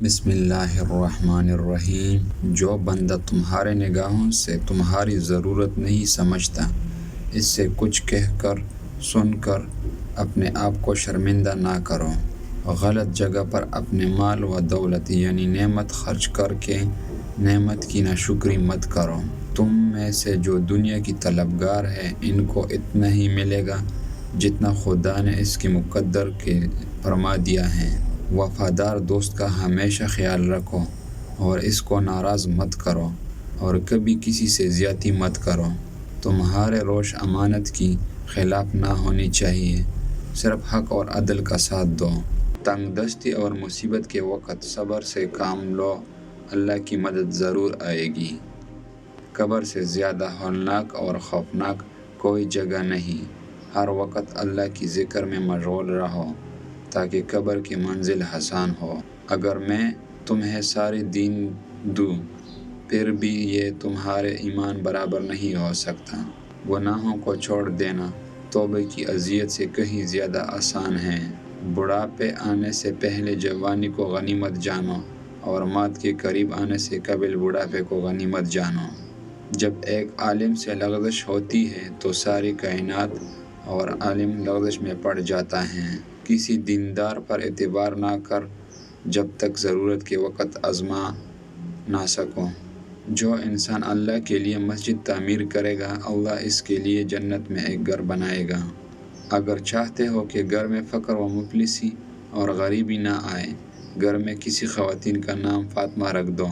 بسم اللہ الرحمن الرحیم۔ جو بندہ تمہارے نگاہوں سے تمہاری ضرورت نہیں سمجھتا، اس سے کچھ کہہ کر سن کر اپنے آپ کو شرمندہ نہ کرو۔ غلط جگہ پر اپنے مال و دولت یعنی نعمت خرچ کر کے نعمت کی ناشکری مت کرو۔ تم میں سے جو دنیا کی طلبگار ہے، ان کو اتنا ہی ملے گا جتنا خدا نے اس کے مقدر کے فرما دیا ہے۔ وفادار دوست کا ہمیشہ خیال رکھو اور اس کو ناراض مت کرو، اور کبھی کسی سے زیادتی مت کرو۔ تمہارے روش امانت کی خلاف نہ ہونی چاہیے، صرف حق اور عدل کا ساتھ دو۔ تنگ دستی اور مصیبت کے وقت صبر سے کام لو، اللہ کی مدد ضرور آئے گی۔ قبر سے زیادہ ہولناک اور خوفناک کوئی جگہ نہیں۔ ہر وقت اللہ کی ذکر میں مشغول رہو تاکہ قبر کی منزل آسان ہو۔ اگر میں تمہیں سارے دین دوں پھر بھی یہ تمہارے ایمان برابر نہیں ہو سکتا۔ گناہوں کو چھوڑ دینا توبہ کی اذیت سے کہیں زیادہ آسان ہے۔ بڑھاپے آنے سے پہلے جوانی کو غنیمت جانو، اور موت کے قریب آنے سے قبل بڑھاپے کو غنیمت جانو۔ جب ایک عالم سے لغزش ہوتی ہے تو ساری کائنات اور عالم لغزش میں پڑ جاتا ہے۔ کسی دیندار پر اعتبار نہ کر جب تک ضرورت کے وقت آزما نہ سکو۔ جو انسان اللہ کے لیے مسجد تعمیر کرے گا، اللہ اس کے لیے جنت میں ایک گھر بنائے گا۔ اگر چاہتے ہو کہ گھر میں فقر و مفلسی اور غریبی نہ آئے، گھر میں کسی خواتین کا نام فاطمہ رکھ دو۔